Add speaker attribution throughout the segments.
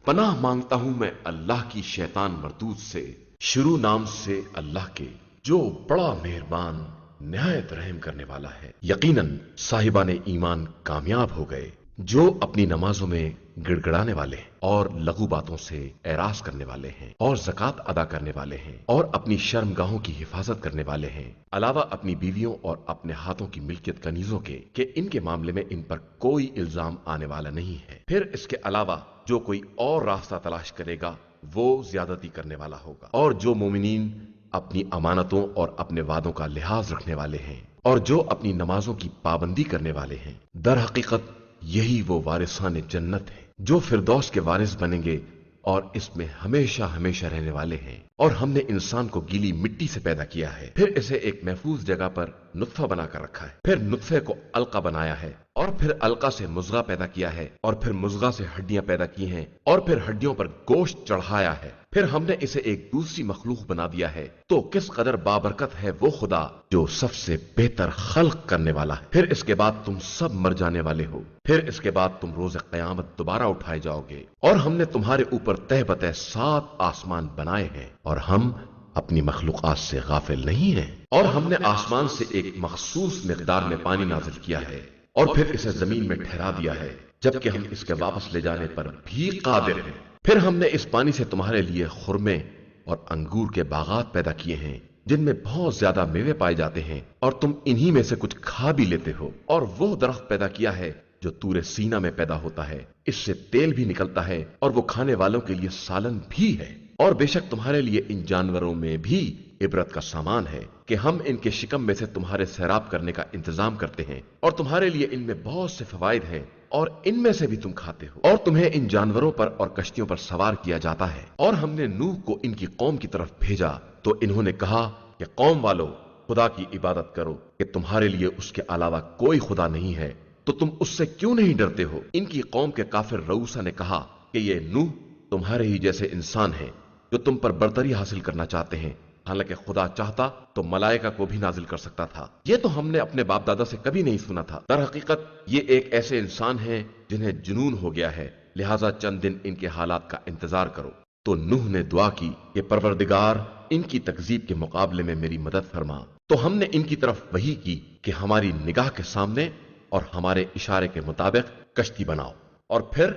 Speaker 1: پناہ مانگتا ہوں میں اللہ کی شیطان مردود سے، شروع نام سے اللہ کے جو بڑا مہربان نہایت رحم کرنے والا ہے۔ یقیناً صاحبان ایمان کامیاب ہو گئے جو اپنی نمازوں میں گڑگڑانے والے ہیں اور لغو باتوں سے اعراض کرنے والے ہیں اور زکوٰۃ ادا کرنے والے ہیں اور اپنی شرمگاہوں کی حفاظت کرنے والے ہیں، علاوہ اپنی بیویوں اور اپنے ہاتھوں کی ملکیت کنیزوں کے، کہ ان کے معاملے میں ان پر کوئی الزام آنے والا نہیں ہے۔ پھر اس کے علاوہ جو کوئی اور راستہ تلاش کرے گا وہ زیادتی کرنے والا ہوگا، اور جو مومنین اپنی امانتوں اور اپنے وعدوں کا لحاظ رکھنے والے ہیں اور جو اپنی نمازوں کی پابندی کرنے والے ہیں، در حقیقت یہی وہ وارثان جنت ہیں جو فردوس کے وارث بنیں گے اور اس میں ہمیشہ ہمیشہ رہنے والے ہیں۔ اور ہم نے انسان کو گیلی مٹی سے پیدا کیا ہے، پھر اسے ایک محفوظ جگہ پر نطفہ بنا کر رکھا ہے، پھر نطفے کو علقہ بنایا ہے، اور پھر علقہ سے مضغہ پیدا کیا ہے، اور پھر مضغہ سے ہڈیاں پیدا کی ہیں، اور پھر ہڈیوں پر گوشت چڑھایا ہے، پھر ہم نے اسے ایک دوسری مخلوق بنا دیا ہے۔ تو کس قدر بابرکت ہے وہ خدا جو سب سے بہتر خلق کرنے والا ہے۔ پھر اس کے بعد تم سب مر جانے والے ہو، پھر اس کے بعد تم روز قیامت دوبارہ اٹھائے جاؤ گے، اور ہم نے تمہارے اوپر تہ بتہ 7 آسمان بنائے ہیں، اور ہم اپنی مخلوقات سے غافل نہیں ہیں۔ اور ہم نے آسمان سے ایک مخصوص مقدار میں پانی نازل کیا ہے اور پھر اسے زمین میں ٹھہرا دیا ہے، جبکہ ہم اس کے واپس لے جانے پر بھی قادر ہیں۔ پھر ہم نے اس پانی سے تمہارے لیے خرمے اور انگور کے باغات پیدا کیے ہیں جن میں بہت زیادہ میوے پائے جاتے ہیں، اور تم انہی میں سے کچھ کھا بھی لیتے ہو۔ اور وہ درخت پیدا کیا ہے جو طور سینا میں پیدا ہوتا ہے، اس سے تیل بھی نکلتا ہے اور وہ کھانے والوں کے لیے سالن بھی ہے۔ اور بے شک تمہارے لیے ان جانوروں میں بھی عبرت کا سامان ہے کہ ہم ان کے شکم میں سے تمہارے سیراب کرنے کا انتظام کرتے ہیں، اور تمہارے لیے ان میں بہت سے فوائد ہیں، اور ان میں سے بھی تم کھاتے ہو، اور تمہیں ان جانوروں پر اور کشتیوں پر سوار کیا جاتا ہے۔ اور ہم نے نوح کو ان کی قوم کی طرف بھیجا تو انہوں نے کہا کہ قوم والو، خدا کی عبادت کرو کہ تمہارے لیے اس کے علاوہ کوئی خدا نہیں ہے، تو تم اس سے کیوں نہیں ڈرتے ہو؟ ان کی قوم کے کافر رؤوسا نے کہا کہ یہ نوح تمہارے ہی جیسے انسان ہیں جو تم پر برتری حاصل کرنا چاہتے ہیں، حالانکہ خدا چاہتا تو ملائکہ کو بھی نازل کر سکتا تھا۔ یہ تو ہم نے اپنے باپ دادا سے کبھی نہیں سنا تھا۔ در حقیقت یہ ایک ایسے انسان ہیں جنہیں جنون ہو گیا ہے، لہٰذا چند دن ان کے حالات کا انتظار کرو۔ تو نوح نے دعا کی کہ پروردگار ان کی تکذیب کے مقابلے میں میری مدد فرما۔ تو ہم نے ان کی طرف وحی کی کہ ہماری نگاہ کے سامنے اور ہمارے اشارے کے مطابق کشتی بناؤ، اور پھر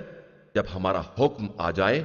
Speaker 1: جب ہمارا حکم آ جائے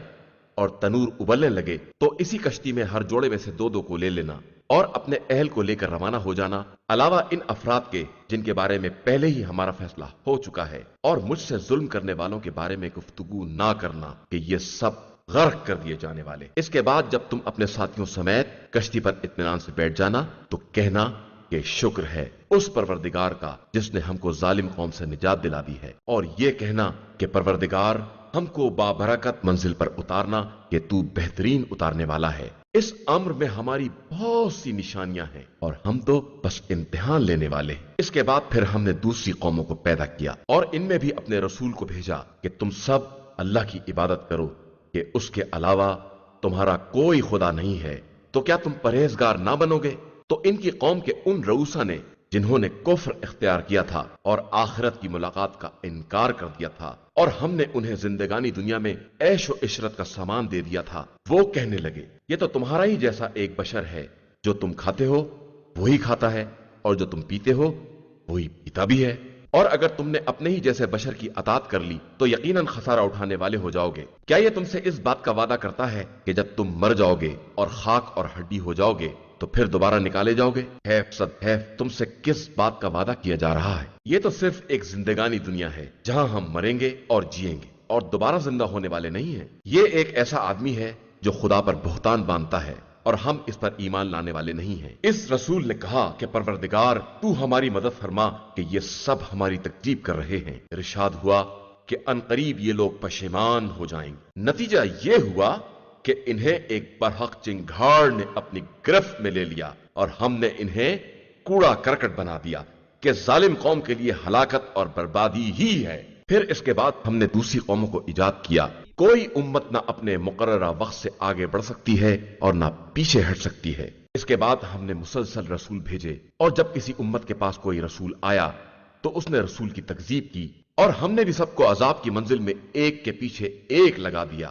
Speaker 1: اور تنور ابلنے لگے تو اسی کشتی میں ہر جوڑے میں سے 2 کو لے لینا اور اپنے اہل کو لے کر روانہ ہو جانا، علاوہ ان افراد کے جن کے بارے میں پہلے ہی ہمارا فیصلہ ہو چکا ہے، اور مجھ سے ظلم کرنے والوں کے بارے میں گفتگو نہ کرنا کہ یہ سب غرق کر دیے جانے والے۔ اس کے بعد جب تم اپنے ساتھیوں سمیت کشتی پر اطمینان سے بیٹھ جانا تو کہنا کہ شکر ہے اس پروردگار کا جس نے ہم کو ظالم قوم سے نجات دلا دی ہے، اور یہ کہنا کہ پروردگار ہم کو بابرکت منزل پر اتارنا کہ تو بہترین اتارنے والا ہے۔ اس امر میں ہماری بہت سی نشانیاں ہیں اور ہم تو بس امتحان لینے والے ہیں۔ اس کے بعد پھر ہم نے دوسری قوموں کو پیدا کیا اور ان میں بھی اپنے رسول کو بھیجا کہ تم سب اللہ کی عبادت کرو کہ اس کے علاوہ تمہارا کوئی خدا نہیں ہے، تو کیا تم پرہیزگار نہ بنو گے؟ تو ان کی قوم کے ان رؤوسا نے جنہوں نے کفر اختیار کیا تھا اور آخرت کی ملاقات کا انکار کر دیا تھا، اور ہم نے انہیں زندگانی دنیا میں عیش و عشرت کا سامان دے دیا تھا، وہ کہنے لگے یہ تو تمہارا ہی جیسا ایک بشر ہے، جو تم کھاتے ہو وہی کھاتا ہے اور جو تم پیتے ہو وہی پیتا بھی ہے، اور اگر تم نے اپنے ہی جیسے بشر کی اطاعت کر لی تو یقیناً خسارہ اٹھانے والے ہو جاؤ گے۔ کیا یہ تم سے اس بات کا وعدہ کرتا ہے کہ جب تم مر جاؤ گے اور خاک اور ہڈی ہو جاؤ گے تو پھر دوبارہ نکالے جاؤ گے؟ حیف صد حیف، تم سے کس بات کا وعدہ کیا جا رہا ہے؟ یہ تو صرف ایک زندگانی دنیا ہے جہاں ہم مریں گے اور جیئیں گے اور دوبارہ زندہ ہونے والے نہیں ہیں۔ یہ ایک ایسا آدمی ہے جو خدا پر بہتان باندھتا ہے اور ہم اس پر ایمان لانے والے نہیں ہیں۔ اس رسول نے کہا کہ پروردگار تو ہماری مدد فرما کہ یہ سب ہماری تکذیب کر رہے ہیں۔ ارشاد ہوا کہ عنقریب یہ لوگ پشیمان ہو جائیں گے۔ نتیجہ یہ ہوا کہ انہیں ایک برحق چنگھاڑ نے اپنی گرفت میں لے لیا اور ہم نے انہیں کوڑا کرکٹ بنا دیا کہ ظالم قوم کے لیے ہلاکت اور بربادی ہی ہے۔ پھر اس کے بعد ہم نے دوسری قوموں کو ایجاد کیا۔ کوئی امت نہ اپنے مقررہ وقت سے آگے بڑھ سکتی ہے اور نہ پیچھے ہٹ سکتی ہے۔ اس کے بعد ہم نے مسلسل رسول بھیجے، اور جب کسی امت کے پاس کوئی رسول آیا تو اس نے رسول کی تکذیب کی، اور ہم نے بھی سب کو عذاب کی منزل میں ایک کے پیچھے ایک لگا دیا،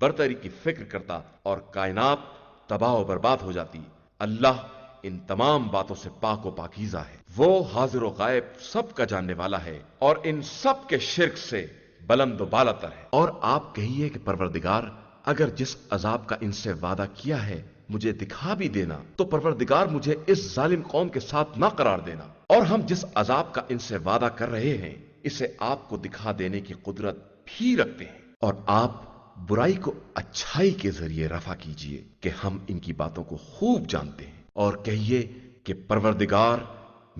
Speaker 1: برتری کی فکر کرتا اور کائنات تباہ و برباد ہو جاتی۔ اللہ ان تمام باتوں سے پاک و پاکیزہ ہے، وہ حاضر و غائب سب کا جاننے والا ہے اور ان سب کے شرک سے بلند و بالاتر ہے۔ اور آپ کہیے کہ پروردگار اگر جس عذاب کا ان سے وعدہ کیا ہے مجھے دکھا بھی دینا تو پروردگار مجھے اس ظالم قوم کے ساتھ نہ قرار دینا، اور ہم جس عذاب کا ان سے وعدہ کر رہے ہیں اسے آپ کو دکھا دینے کی قدرت بھی رکھتے ہیں، اور آپ برائی کو اچھائی کے ذریعے رفع کیجئے کہ ہم ان کی باتوں کو خوب جانتے ہیں، اور کہیے کہ پروردگار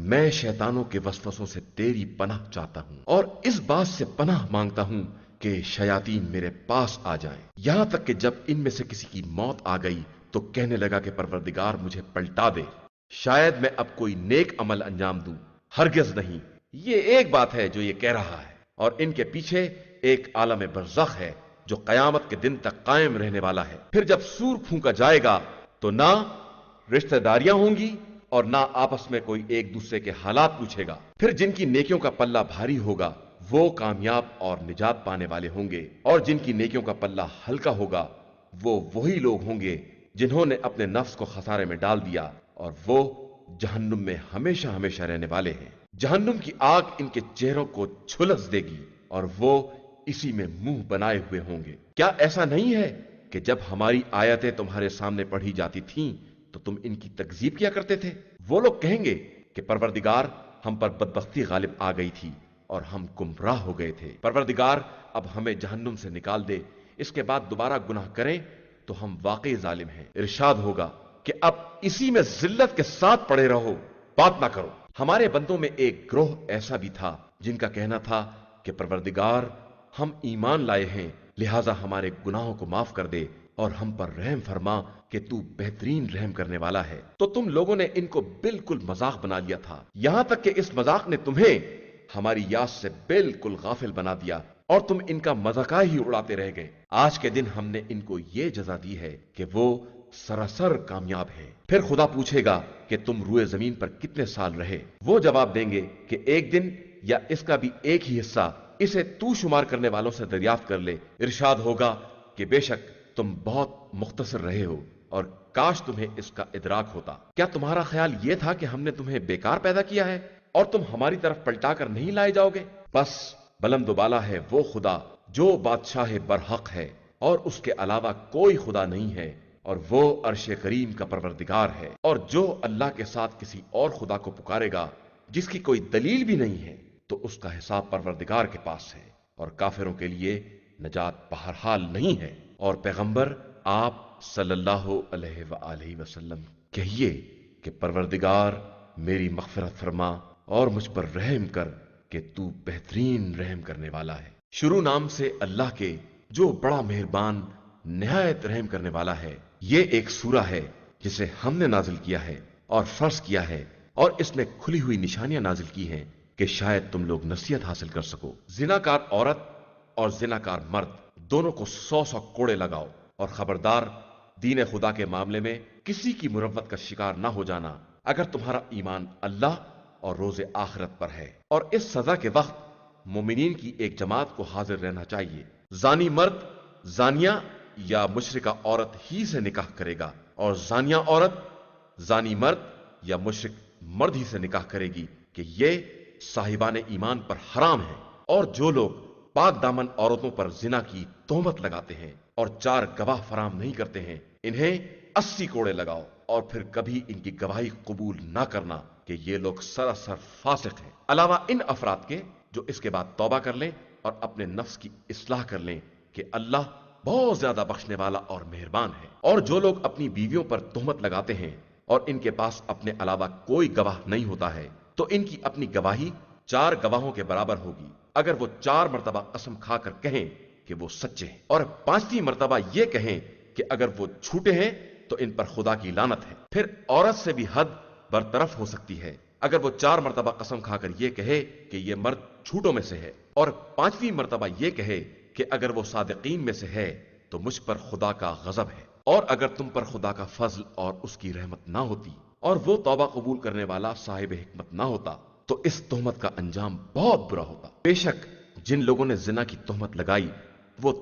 Speaker 1: میں شیطانوں کے وسوسوں سے تیری پناہ چاہتا ہوں اور اس بات سے پناہ مانگتا ہوں کہ شیاطین میرے پاس آ جائیں، یہاں تک کہ جب ان میں سے کسی کی موت آ گئی تو کہنے لگا کہ پروردگار مجھے پلٹا دے، شاید میں اب کوئی نیک عمل انجام دوں، ہرگز نہیں۔ یہ ایک بات ہے جو یہ کہہ رہا ہے، اور ان کے پیچھے ایک عالم برزخ ہے جو قیامت کے دن تک قائم رہنے والا ہے۔ پھر جب سور پھونکا جائے گا تو نہ رشتہ داریاں ہوں گی اور نہ آپس میں کوئی ایک دوسرے کے حالات پوچھے گا۔ پھر جن کی نیکیوں کا پلہ بھاری ہوگا وہ کامیاب اور نجات پانے والے ہوں گے، اور جن کی نیکیوں کا پلہ ہلکا ہوگا وہ وہی لوگ ہوں گے جنہوں نے اپنے نفس کو خسارے میں ڈال دیا، اور وہ جہنم میں ہمیشہ ہمیشہ رہنے والے ہیں۔ جہنم کی آگ ان کے چہروں کو جھلس دے گی اور وہ اسی میں منہ بنائے ہوئے ہوں گے۔ کیا ایسا نہیں ہے کہ جب ہماری آیتیں تمہارے سامنے پڑھی جاتی تھیں تو تم ان کی تکذیب کیا کرتے تھے؟ وہ لوگ کہیں گے کہ پروردگار ہم پر بدبختی غالب آ گئی تھی اور ہم گمراہ ہو گئے تھے، پروردگار اب ہمیں جہنم سے نکال دے، اس کے بعد دوبارہ گناہ کریں تو ہم واقعی ظالم ہیں۔ ارشاد ہوگا کہ اب اسی میں ذلت کے ساتھ پڑے رہو، بات نہ کرو۔ ہمارے بندوں میں ایک گروہ ایسا بھی تھا جن کا کہنا تھا کہ پروردگار ہم ایمان لائے ہیں لہٰذا ہمارے گناہوں کو معاف کر دے اور ہم پر رحم فرما کہ تو بہترین رحم کرنے والا ہے۔ تو تم لوگوں نے ان کو بالکل مذاق بنا لیا تھا، یہاں تک کہ اس مذاق نے تمہیں ہماری یاد سے بالکل غافل بنا دیا اور تم ان کا مذاق ہی اڑاتے رہ گئے۔ آج کے دن ہم نے ان کو یہ جزا دی ہے کہ وہ سراسر کامیاب ہیں۔ پھر خدا پوچھے گا کہ تم روئے زمین پر کتنے سال رہے؟ وہ جواب دیں گے کہ ایک دن یا اس کا بھی ایک ہی حصہ، اسے تو شمار کرنے والوں سے دریافت کر لے۔ ارشاد ہوگا کہ بے شک تم بہت مختصر رہے ہو اور کاش تمہیں اس کا ادراک ہوتا۔ کیا تمہارا خیال یہ تھا کہ ہم نے تمہیں بیکار پیدا کیا ہے اور تم ہماری طرف پلٹا کر نہیں لائے جاؤ گے؟ بس بلند و بالا ہے وہ خدا جو بادشاہ برحق ہے اور اس کے علاوہ کوئی خدا نہیں ہے، اور وہ عرش کریم کا پروردگار ہے، اور جو اللہ کے ساتھ کسی اور خدا کو پکارے گا جس کی کوئی دلیل بھی نہیں ہے تو اس کا حساب پروردگار کے پاس ہے، اور کافروں کے لیے نجات بہرحال نہیں ہے۔ اور پیغمبر آپ صلی اللہ علیہ وآلہ وسلم کہیے کہ پروردگار میری مغفرت فرما اور مجھ پر رحم کر کہ تو بہترین رحم کرنے والا ہے۔ شروع نام سے اللہ کے جو بڑا مہربان نہایت رحم کرنے والا ہے۔ یہ ایک سورہ ہے جسے ہم نے نازل کیا ہے اور فرض کیا ہے، اور اس میں کھلی ہوئی نشانیاں نازل کی ہیں کہ شاید تم لوگ نصیحت حاصل کر سکو۔ زناکار عورت اور زناکار مرد دونوں کو 100 کوڑے لگاؤ، اور خبردار دین خدا کے معاملے میں کسی کی مروت کا شکار نہ ہو جانا اگر تمہارا ایمان اللہ اور روز آخرت پر ہے۔ اور اس سزا کے وقت مومنین کی ایک جماعت کو حاضر رہنا چاہیے۔ زانی مرد زانیہ یا مشرکہ عورت ہی سے نکاح کرے گا، اور زانیہ عورت زانی مرد یا مشرک مرد ہی سے نکاح کرے گی کہ یہ صاحبان ایمان پر حرام ہے۔ اور جو لوگ پاک دامن عورتوں پر زنا کی تہمت لگاتے ہیں اور 4 گواہ فراہم نہیں کرتے ہیں انہیں 80 کوڑے لگاؤ، اور پھر کبھی ان کی گواہی قبول نہ کرنا کہ یہ لوگ سراسر فاسق ہیں، علاوہ ان افراد کے جو اس کے بعد توبہ کر لیں اور اپنے نفس کی اصلاح کر لیں کہ اللہ بہت زیادہ بخشنے والا اور مہربان ہے۔ اور جو لوگ اپنی بیویوں پر تہمت لگاتے ہیں اور ان کے پاس اپنے علاوہ کوئی گواہ نہیں ہوتا ہے تو ان کی اپنی گواہی 4 گواہوں کے برابر ہوگی، اگر وہ 4 مرتبہ قسم کھا کر کہیں کہ وہ سچے ہیں، اور 5ویں مرتبہ یہ کہیں کہ اگر وہ جھوٹے ہیں تو ان پر خدا کی لعنت ہے۔ پھر عورت سے بھی حد برطرف ہو سکتی ہے اگر وہ 4 مرتبہ قسم کھا کر یہ کہے کہ یہ مرد جھوٹوں میں سے ہے، اور 5ویں مرتبہ یہ کہے کہ اگر وہ صادقین میں سے ہے تو مجھ پر خدا کا غضب ہے۔ اور اگر تم پر خدا کا فضل اور اس کی رحمت نہ ہوتی اور وہ توبہ قبول کرنے والا صاحب حکمت نہ ہوتا تو اس تہمت کا انجام بہت برا ہوتا۔ بے شک جن لوگوں نے زنا کی تہمت لگائی وہ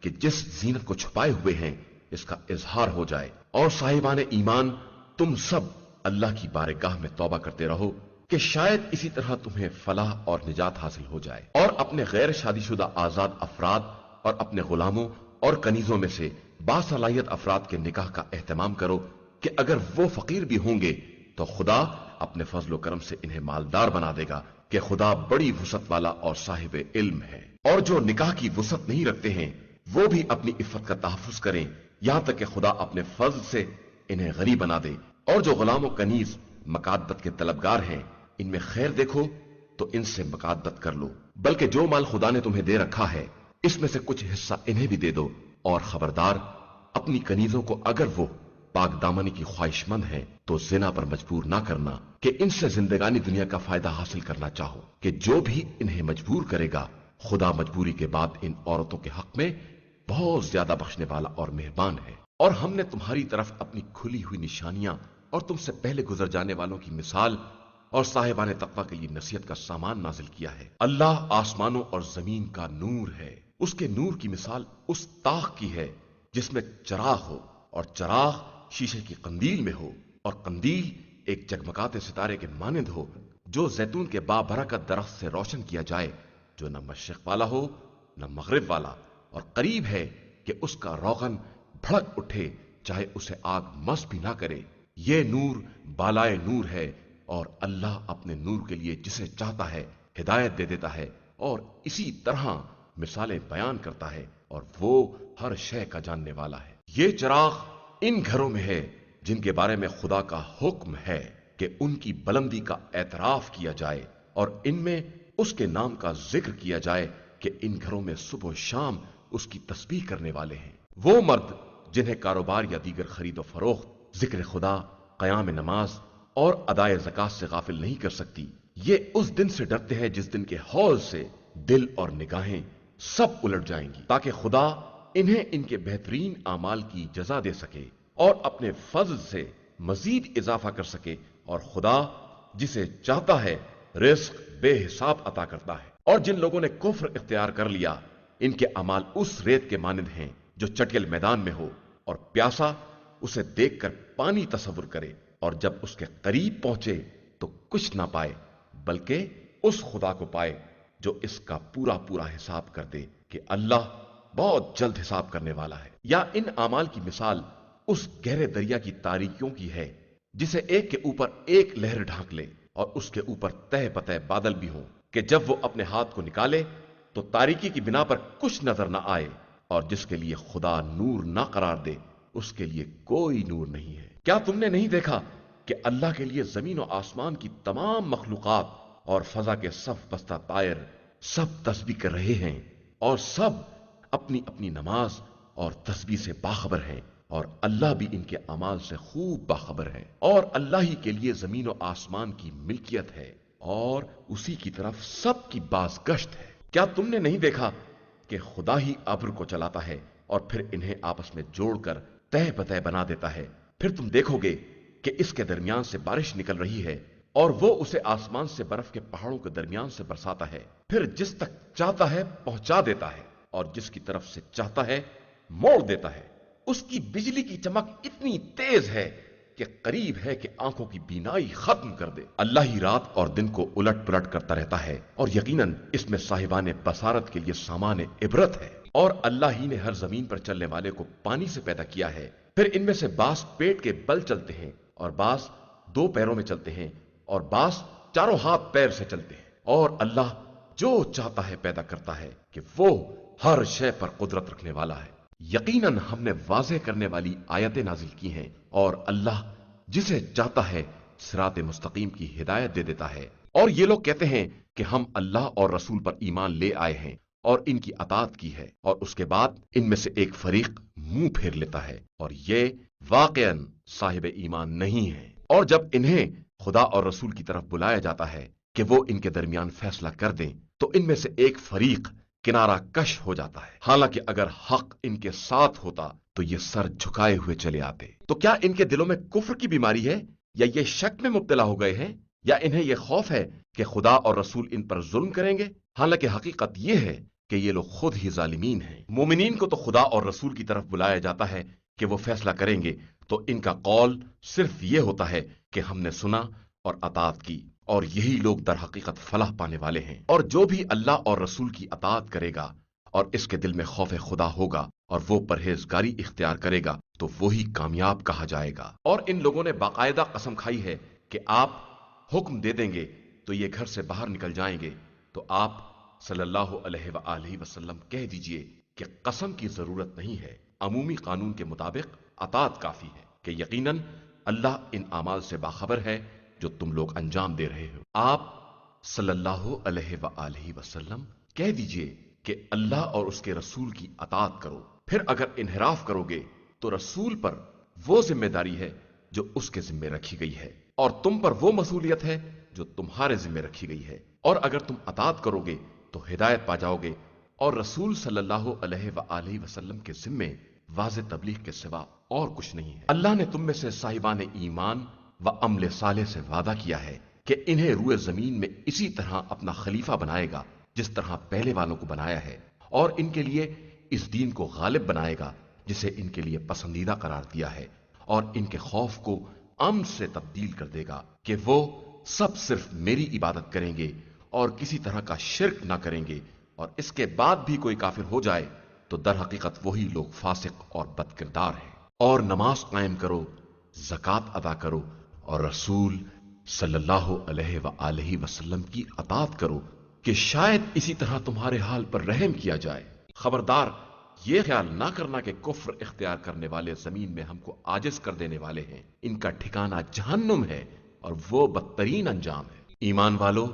Speaker 1: کہ جس زینت کو چھپائے ہوئے ہیں اس کا اظہار ہو جائے، اور صاحبان ایمان تم سب اللہ کی بارگاہ میں توبہ کرتے رہو کہ شاید اسی طرح تمہیں فلاح اور نجات حاصل ہو جائے، اور اپنے غیر شادی شدہ آزاد افراد اور اپنے غلاموں اور کنیزوں میں سے باصلاحیت افراد کے نکاح کا اہتمام کرو کہ اگر وہ فقیر بھی ہوں گے تو خدا اپنے فضل و کرم سے انہیں مالدار بنا دے گا کہ خدا بڑی وسعت والا اور صاحب علم ہے۔ اور جو نکاح کی وسعت نہیں رکھتے ہیں وہ بھی اپنی عفت کا تحفظ کریں یہاں تک کہ خدا اپنے فضل سے انہیں غنی بنا دے، اور جو غلام و کنیز مکاتبت کے طلبگار ہیں ان میں خیر دیکھو تو ان سے مکاتبت کر لو، بلکہ جو مال خدا نے تمہیں دے رکھا ہے اس میں سے کچھ حصہ انہیں بھی دے دو، اور خبردار اپنی کنیزوں کو اگر وہ پاک دامنی کی خواہش مند ہیں تو زنا پر مجبور نہ کرنا کہ ان سے زندگانی دنیا کا فائدہ حاصل کرنا چاہو، کہ جو بھی انہیں مجبور کرے گا خدا مجبوری کے بعد ان عورتوں کے حق میں بہت زیادہ بخشنے والا اور مہربان ہے۔ اور ہم نے تمہاری طرف اپنی کھلی ہوئی نشانیاں اور تم سے پہلے گزر جانے والوں کی مثال اور صاحبان تقوی کے لیے نصیحت کا سامان نازل کیا ہے۔ اللہ آسمانوں اور زمین کا نور ہے، اس کے نور کی مثال اس طاق کی ہے جس میں چراغ ہو، اور چراغ شیشے کی قندیل میں ہو، اور قندیل ایک جگمگاتے ستارے کے مانند ہو جو زیتون کے بابرکت درخت سے روشن کیا جائے، جو نہ مشرق والا ہو نہ مغرب والا، اور قریب ہے کہ اس کا روغن بھڑک اٹھے چاہے اسے آگ مس بھی نہ کرے۔ یہ نور بالائے نور ہے، اور اللہ اپنے نور کے لیے جسے چاہتا ہے ہدایت دے دیتا ہے، اور اسی طرح مثالیں بیان کرتا ہے، اور وہ ہر شے کا جاننے والا ہے۔ یہ چراغ ان گھروں میں ہے جن کے بارے میں خدا کا حکم ہے کہ ان کی بلندی کا اعتراف کیا جائے اور ان میں اس کے نام کا ذکر کیا جائے، کہ ان گھروں میں صبح و شام اس کی تسبیح کرنے والے ہیں۔ وہ مرد جنہیں کاروبار یا دیگر خرید و فروخت ذکر خدا، قیام نماز اور ادائے زکات سے غافل نہیں کر سکتی، یہ اس دن سے ڈرتے ہیں جس دن کے ہول سے دل اور نگاہیں سب الٹ جائیں گی، تاکہ خدا انہیں ان کے بہترین اعمال کی جزا دے سکے اور اپنے فضل سے مزید اضافہ کر سکے، اور خدا جسے چاہتا ہے رزق بے حساب عطا کرتا ہے۔ اور جن لوگوں نے کفر اختیار کر لیا ان کے اعمال اس ریت کے مانند ہیں جو چٹیل میدان میں ہو، اور پیاسا اسے دیکھ کر پانی تصور کرے، اور جب اس کے قریب پہنچے تو کچھ نہ پائے بلکہ اس خدا کو پائے جو اس کا پورا پورا حساب کر دے، کہ اللہ بہت جلد حساب کرنے والا ہے۔ یا ان اعمال کی مثال اس گہرے دریا کی تاریکیوں کی ہے جسے ایک کے اوپر ایک لہر ڈھانک لے اور اس کے اوپر تہ بتہ بادل بھی ہوں، کہ جب وہ اپنے ہاتھ کو نکالے تو تاریکی کی بنا پر کچھ نظر نہ آئے، اور جس کے لیے خدا نور نہ قرار دے اس کے لیے کوئی نور نہیں ہے۔ کیا تم نے نہیں دیکھا کہ اللہ کے لیے زمین و آسمان کی تمام مخلوقات اور فضا کے صف بستہ طائر سب تسبیح کر رہے ہیں، اور سب اپنی اپنی نماز اور تسبیح سے باخبر ہیں، اور اللہ بھی ان کے اعمال سے خوب باخبر ہے۔ اور اللہ ہی کے لیے زمین و آسمان کی ملکیت ہے، اور اسی کی طرف سب کی بازگشت ہے۔ کیا تم نے نہیں دیکھا کہ خدا ہی ابر کو چلاتا ہے اور پھر انہیں آپس میں جوڑ کر تہ بتہ بنا دیتا ہے، پھر تم دیکھو گے کہ اس کے درمیان سے بارش نکل رہی ہے، اور وہ اسے آسمان سے برف کے پہاڑوں کے درمیان سے برساتا ہے، پھر جس تک چاہتا ہے پہنچا دیتا ہے، اور جس کی طرف سے چاہتا ہے موڑ دیتا ہے۔ اس کی بجلی کی چمک اتنی تیز ہے کہ قریب ہے کہ آنکھوں کی بینائی ختم کر دے۔ اللہ ہی رات اور دن کو الٹ پلٹ کرتا رہتا ہے، اور یقیناً اس میں صاحبان بصارت کے لیے سامان عبرت ہے۔ اور اللہ ہی نے ہر زمین پر چلنے والے کو پانی سے پیدا کیا ہے، پھر ان میں سے بعض پیٹ کے بل چلتے ہیں، اور بعض دو پیروں میں چلتے ہیں، اور بعض چاروں ہاتھ پیر سے چلتے ہیں، اور اللہ جو چاہتا ہے پیدا کرتا ہے، کہ وہ ہر شے پر قدرت رکھنے والا ہے۔ یقیناً ہم نے واضح کرنے والی آیتیں نازل کی ہیں، اور اللہ جسے چاہتا ہے صراط مستقیم کی ہدایت دے دیتا ہے۔ اور یہ لوگ کہتے ہیں کہ ہم اللہ اور رسول پر ایمان لے آئے ہیں اور ان کی اطاعت کی ہے، اور اس کے بعد ان میں سے ایک فریق منہ پھیر لیتا ہے، اور یہ واقعاً صاحب ایمان نہیں ہے۔ اور جب انہیں خدا اور رسول کی طرف بلایا جاتا ہے کہ وہ ان کے درمیان فیصلہ کر دیں تو ان میں سے ایک فریق کنارہ کش ہو جاتا ہے، حالانکہ اگر حق ان کے ساتھ ہوتا تو یہ سر جھکائے ہوئے چلے آتے۔ تو کیا ان کے دلوں میں کفر کی بیماری ہے، یا یہ شک میں مبتلا ہو گئے ہیں، یا انہیں یہ خوف ہے کہ خدا اور رسول ان پر ظلم کریں گے؟ حالانکہ حقیقت یہ ہے کہ یہ لوگ خود ہی ظالمین ہیں۔ مومنین کو تو خدا اور رسول کی طرف بلایا جاتا ہے کہ وہ فیصلہ کریں گے تو ان کا قول صرف یہ ہوتا ہے کہ ہم نے سنا اور اطاعت کی، اور یہی لوگ در حقیقت فلاح پانے والے ہیں۔ اور جو بھی اللہ اور رسول کی اطاعت کرے گا اور اس کے دل میں خوف خدا ہوگا اور وہ پرہیزگاری اختیار کرے گا تو وہی کامیاب کہا جائے گا۔ اور ان لوگوں نے باقاعدہ قسم کھائی ہے کہ آپ حکم دے دیں گے تو یہ گھر سے باہر نکل جائیں گے، تو آپ صلی اللہ علیہ وآلہ وسلم کہہ دیجئے کہ قسم کی ضرورت نہیں ہے، عمومی قانون کے مطابق اطاعت کافی ہے، کہ یقیناً اللہ ان اعمال سے باخبر ہے جو تم لوگ انجام دے رہے ہو۔ آپ صلی اللہ علیہ وآلہ وسلم کہہ دیجئے کہ اللہ اور اس کے رسول کی اطاعت کرو، پھر اگر انحراف کرو گے تو رسول پر وہ ذمہ داری ہے جو اس کے ذمہ رکھی گئی ہے، اور تم پر وہ مسئولیت ہے جو تمہارے ذمہ رکھی گئی ہے، اور اگر تم اطاعت کرو گے تو ہدایت پا جاؤ گے، اور رسول صلی اللہ علیہ وآلہ وسلم کے ذمے واضح تبلیغ کے سوا اور کچھ نہیں ہے۔ اللہ نے تم میں سے صاحبان ایمان و عمل صالح سے وعدہ کیا ہے کہ انہیں روئے زمین میں اسی طرح اپنا خلیفہ بنائے گا جس طرح پہلے والوں کو بنایا ہے، اور ان کے لیے اس دین کو غالب بنائے گا جسے ان کے لیے پسندیدہ قرار دیا ہے، اور ان کے خوف کو امن سے تبدیل کر دے گا کہ وہ سب صرف میری عبادت کریں گے اور کسی طرح کا شرک نہ کریں گے، اور اس کے بعد بھی کوئی کافر ہو جائے تو در حقیقت وہی لوگ فاسق اور بد کردار ہیں۔ اور نماز قائم کرو، زکوٰۃ ادا کرو، اور رسول صلی اللہ علیہ وآلہ وسلم کی اطاعت کرو کہ شاید اسی طرح تمہارے حال پر رحم کیا جائے۔ خبردار یہ خیال نہ کرنا کہ کفر اختیار کرنے والے زمین میں ہم کو عاجز کر دینے والے ہیں، ان کا ٹھکانہ جہنم ہے اور وہ بدترین انجام ہے۔ ایمان والو،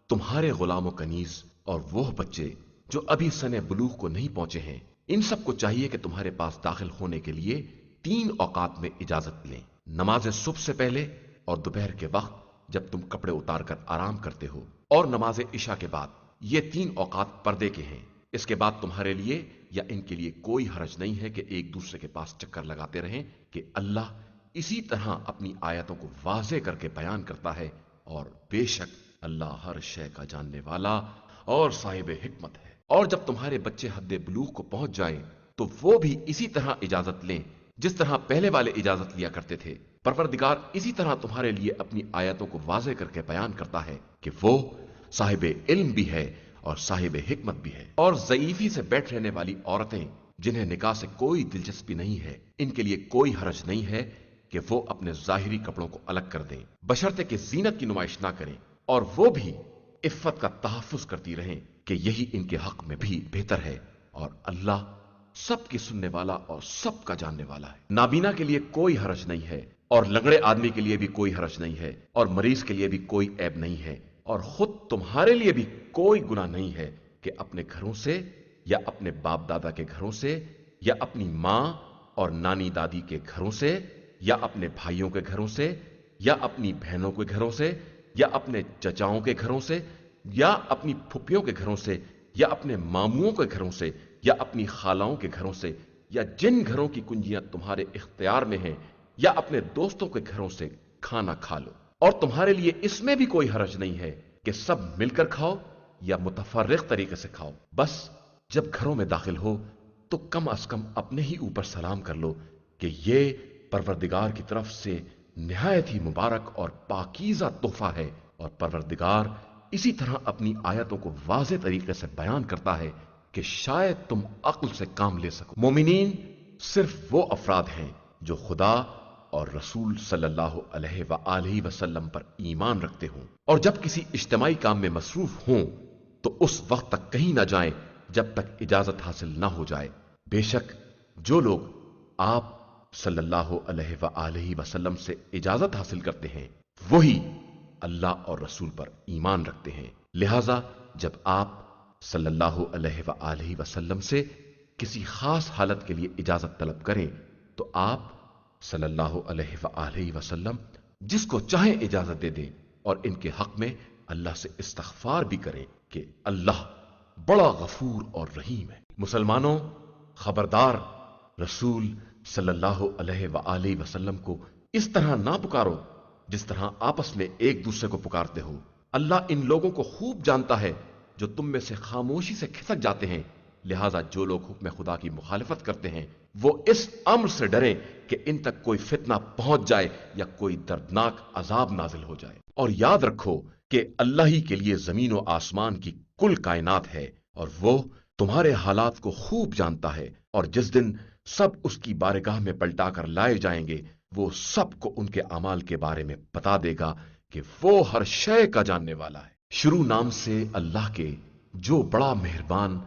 Speaker 1: تمہارے غلام و کنیز اور وہ بچے جو ابھی سن بلوغ کو نہیں پہنچے ہیں، ان سب کو چاہیے کہ تمہارے پاس داخل ہونے کے لیے 3 اوقات میں اجازت لیں، نماز صبح سے پہلے اور دوپہر کے وقت جب تم کپڑے اتار کر آرام کرتے ہو، اور نماز عشاء کے بعد۔ یہ 3 اوقات پردے کے ہیں، اس کے بعد تمہارے لیے یا ان کے لیے کوئی حرج نہیں ہے کہ ایک دوسرے کے پاس چکر لگاتے رہیں، کہ اللہ اسی طرح اپنی آیتوں کو واضح کر کے بیان کرتا ہے، اور بے شک اللہ ہر شے کا جاننے والا اور صاحب حکمت ہے۔ اور جب تمہارے بچے حد بلوغ کو پہنچ جائیں تو وہ بھی اسی طرح اجازت لیں جس طرح پہلے والے اجازت لیا کرتے تھے۔ پروردگار اسی طرح تمہارے لیے اپنی آیتوں کو واضح کر کے بیان کرتا ہے کہ وہ صاحب علم بھی ہے اور صاحب حکمت بھی ہے۔ اور ضعیفی سے بیٹھ رہنے والی عورتیں جنہیں نکاح سے کوئی دلچسپی نہیں ہے، ان کے لیے کوئی حرج نہیں ہے کہ وہ اپنے ظاہری کپڑوں کو الگ کر دیں، بشرطے کہ زینت کی نمائش نہ کریں، اور وہ بھی عفت کا تحفظ کرتی رہیں، کہ یہی ان کے حق میں بھی بہتر ہے، اور اللہ سب کی سننے والا اور سب کا جاننے والا ہے۔ نابینا کے لیے کوئی حرج نہیں ہے، اور لنگڑے آدمی کے لیے بھی کوئی حرج نہیں ہے، اور مریض کے لیے بھی کوئی عیب نہیں ہے، اور خود تمہارے لیے بھی کوئی گناہ نہیں ہے کہ اپنے گھروں سے یا اپنے باپ دادا کے گھروں سے یا اپنی ماں اور نانی دادی کے گھروں سے یا اپنے بھائیوں کے گھروں سے یا اپنی بہنوں کے گھروں سے یا اپنے چچاؤں کے گھروں سے یا اپنی پھپھیوں کے گھروں سے یا اپنے ماموؤں کے گھروں سے یا اپنی خالاؤں کے گھروں سے، یا جن گھروں کی کنجیاں تمہارے اختیار میں ہیں، یا اپنے دوستوں کے گھروں سے کھانا کھا لو، اور تمہارے لیے اس میں بھی کوئی حرج نہیں ہے کہ سب مل کر کھاؤ یا متفرق طریقے سے کھاؤ، بس جب گھروں میں داخل ہو تو کم از کم اپنے ہی اوپر سلام کر لو کہ یہ پروردگار کی طرف سے نہایت ہی مبارک اور پاکیزہ تحفہ ہے، اور پروردگار اسی طرح اپنی آیتوں کو واضح طریقے سے بیان کرتا ہے کہ شاید تم عقل سے کام لے سکو۔ مومنین صرف وہ افراد ہیں جو خدا اور رسول صلی اللہ علیہ وآلہ وسلم پر ایمان رکھتے ہوں، اور جب کسی اجتماعی کام میں مصروف ہوں تو اس وقت تک کہیں نہ جائیں جب تک اجازت حاصل نہ ہو جائے۔ بے شک جو لوگ آپ صلی اللہ علیہ وآلہ وسلم سے اجازت حاصل کرتے ہیں وہی اللہ اور رسول پر ایمان رکھتے ہیں، لہذا جب آپ صلی اللہ علیہ وآلہ وسلم سے کسی خاص حالت کے لیے اجازت طلب کریں تو آپ صلی اللہ علیہ وآلہ وسلم جس کو چاہیں اجازت دے دیں، اور ان کے حق میں اللہ سے استغفار بھی کریں کہ اللہ بڑا غفور اور رحیم ہے۔ مسلمانوں، خبردار، رسول صلی اللہ علیہ وآلہ وسلم کو اس طرح نہ پکارو جس طرح آپس میں ایک دوسرے کو پکارتے ہو۔ اللہ ان لوگوں کو خوب جانتا ہے جو تم میں سے خاموشی سے کھسک جاتے ہیں، لہذا جو لوگ حکم خدا کی مخالفت کرتے ہیں وہ اس امر سے ڈریں کہ ان تک کوئی فتنہ پہنچ جائے یا کوئی دردناک عذاب نازل ہو جائے۔ اور یاد رکھو کہ اللہ ہی کے لیے زمین و آسمان کی کل کائنات ہے، اور وہ تمہارے حالات کو خوب جانتا ہے، اور جس دن سب اس کی بارگاہ میں پلٹا کر لائے جائیں گے وہ سب کو ان کے اعمال کے بارے میں بتا دے گا کہ وہ ہر شے کا جاننے والا ہے۔ شروع نام سے اللہ کے جو بڑا مہربان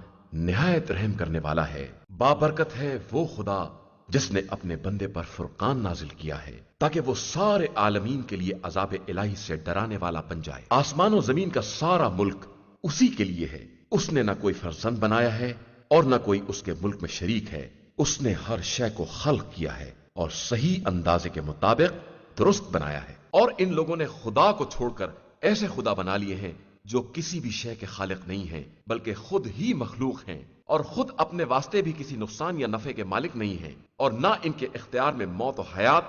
Speaker 1: نہایت رحم کرنے والا ہے۔ بابرکت ہے وہ خدا جس نے اپنے بندے پر فرقان نازل کیا ہے تاکہ وہ سارے عالمین کے لیے عذاب الہی سے ڈرانے والا بن جائے۔ آسمان و زمین کا سارا ملک اسی کے لیے ہے، اس نے نہ کوئی فرزند بنایا ہے اور نہ کوئی اس کے ملک میں شریک ہے، اس نے ہر شے کو خلق کیا ہے اور صحیح اندازے کے مطابق درست بنایا ہے۔ اور ان لوگوں نے خدا کو چھوڑ کر ایسے خدا بنا لیے ہیں جو کسی بھی شے کے خالق نہیں ہیں بلکہ خود ہی مخلوق ہیں، اور خود اپنے واسطے بھی کسی نقصان یا نفع کے مالک نہیں ہیں، اور نہ ان کے اختیار میں موت و حیات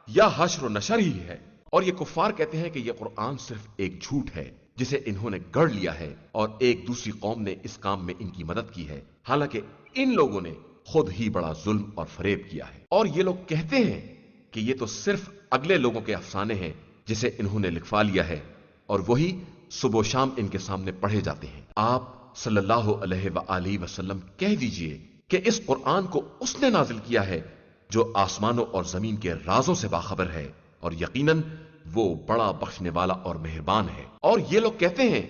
Speaker 1: یا حشر و نشر ہی ہے۔ اور یہ کفار کہتے ہیں کہ یہ قرآن صرف ایک جھوٹ ہے جسے انہوں نے گڑھ لیا ہے، اور ایک دوسری قوم نے اس کام میں ان کی مدد کی ہے، حالانکہ ان لوگوں نے خود ہی بڑا ظلم اور فریب کیا ہے۔ اور یہ لوگ کہتے ہیں کہ یہ تو صرف اگلے لوگوں کے افسانے ہیں جسے انہوں نے لکھوا لیا ہے، اور وہی صبح و شام ان کے سامنے پڑھے جاتے ہیں۔ آپ صلی اللہ علیہ وآلہ وسلم کہہ دیجئے کہ اس قرآن کو اس نے نازل کیا ہے جو آسمانوں اور زمین کے رازوں سے باخبر ہے، اور یقیناً وہ بڑا بخشنے والا اور مہربان ہے۔ اور یہ لوگ کہتے ہیں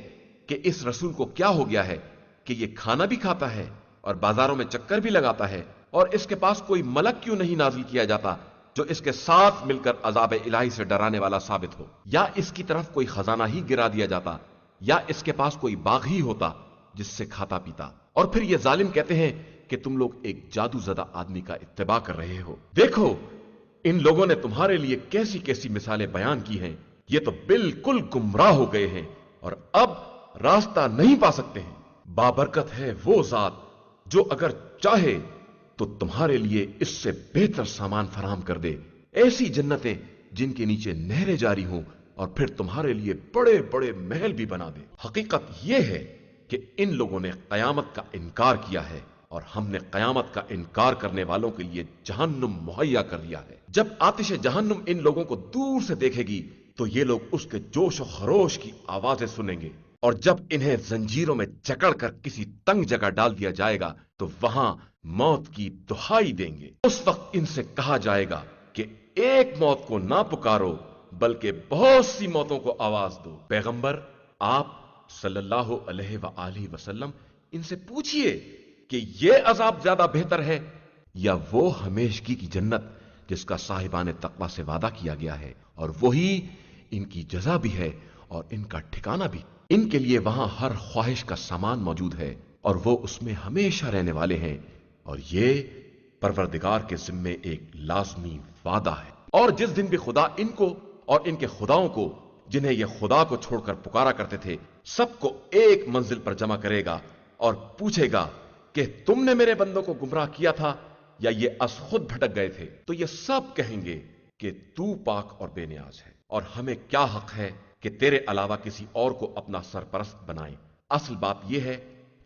Speaker 1: کہ اس رسول کو کیا ہو گیا ہے کہ یہ کھانا بھی کھاتا ہے اور بازاروں میں چکر بھی لگاتا ہے، اور اس کے پاس کوئی ملک کیوں نہیں نازل کیا جاتا جو اس کے ساتھ مل کر عذاب الہی سے ڈرانے والا ثابت ہو، یا اس کی طرف کوئی خزانہ ہی گرا دیا جاتا، یا اس کے پاس کوئی باغ ہی ہوتا جس سے کھاتا پیتا۔ اور پھر یہ ظالم کہتے ہیں کہ تم لوگ ایک جادو زدہ آدمی کا اتباع کر رہے ہو۔ دیکھو ان لوگوں نے تمہارے لیے کیسی کیسی مثالیں بیان کی ہیں، یہ تو بالکل گمراہ ہو گئے ہیں اور اب راستہ نہیں پا سکتے ہیں۔ بابرکت ہے وہ ذات جو اگر چاہے تو تمہارے لیے اس سے بہتر سامان فراہم کر دے، ایسی جنتیں جن کے نیچے نہریں جاری ہوں، اور پھر تمہارے لیے بڑے بڑے محل بھی بنا دے۔ حقیقت یہ ہے کہ ان لوگوں نے قیامت کا انکار کیا ہے، اور ہم نے قیامت کا انکار کرنے والوں کے لیے جہنم مہیا کر دیا ہے۔ جب آتش جہنم ان لوگوں کو دور سے دیکھے گی تو یہ لوگ اس کے جوش و خروش کی آوازیں سنیں گے، اور جب انہیں زنجیروں میں جکڑ کر کسی تنگ جگہ ڈال دیا جائے گا تو وہاں موت کی دہائی دیں گے۔ اس وقت ان سے کہا جائے گا کہ ایک موت کو نہ پکارو بلکہ بہت سی موتوں کو آواز دو۔ پیغمبر آپ صلی اللہ علیہ وآلہ وسلم ان سے پوچھئے کہ یہ عذاب زیادہ بہتر ہے یا وہ ہمیشگی کی جنت جس کا صاحبان تقوی سے وعدہ کیا گیا ہے، اور وہی ان کی جزا بھی ہے اور ان کا ٹھکانہ بھی۔ ان کے لیے وہاں ہر خواہش کا سامان موجود ہے اور وہ اس میں ہمیشہ رہنے والے ہیں، اور یہ پروردگار کے ذمے ایک لازمی وعدہ ہے۔ اور جس دن بھی خدا ان کو اور ان کے خداؤں کو جنہیں یہ خدا کو چھوڑ کر پکارا کرتے تھے سب کو ایک منزل پر جمع کرے گا اور پوچھے گا کہ تم نے میرے بندوں کو گمراہ کیا تھا یا یہ از خود بھٹک گئے تھے، تو یہ سب کہیں گے کہ تو پاک اور بے نیاز ہے، اور ہمیں کیا حق ہے کہ تیرے علاوہ کسی اور کو اپنا سرپرست بنائیں۔ اصل بات یہ ہے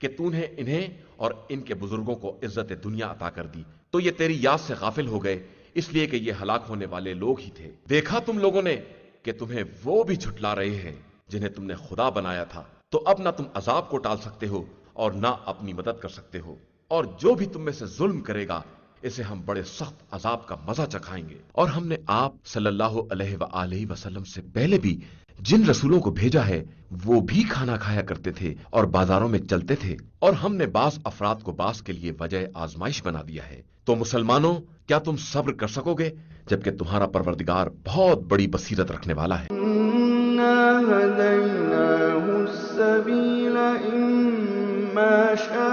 Speaker 1: کہ تو نے انہیں اور ان کے بزرگوں کو عزت دنیا عطا کر دی، تو یہ تیری یاد سے غافل ہو گئے، اس لیے کہ یہ ہلاک ہونے والے لوگ ہی تھے۔ دیکھا تم لوگوں نے کہ تمہیں وہ بھی جھٹلا رہے ہیں جنہیں تم نے خدا بنایا تھا، تو اب نہ تم عذاب کو ٹال سکتے ہو اور نہ اپنی مدد کر سکتے ہو، اور جو بھی تم میں سے ظلم کرے گا اسے ہم بڑے سخت عذاب کا مزہ چکھائیں گے۔ اور ہم نے آپ صلی اللہ علیہ وآلہ وسلم سے پہلے بھی جن رسولوں کو بھیجا ہے وہ بھی کھانا کھایا کرتے تھے اور بازاروں میں چلتے تھے، اور ہم نے بعض افراد کو بعض کے لیے وجہ آزمائش بنا دیا ہے۔ تو مسلمانوں کیا تم صبر کر سکو گے جبکہ تمہارا پروردگار بہت بڑی بصیرت رکھنے والا ہے؟
Speaker 2: إِنَّا هَدَيْنَاهُ السَّبِيلَ إِمَّا شَاكِرًا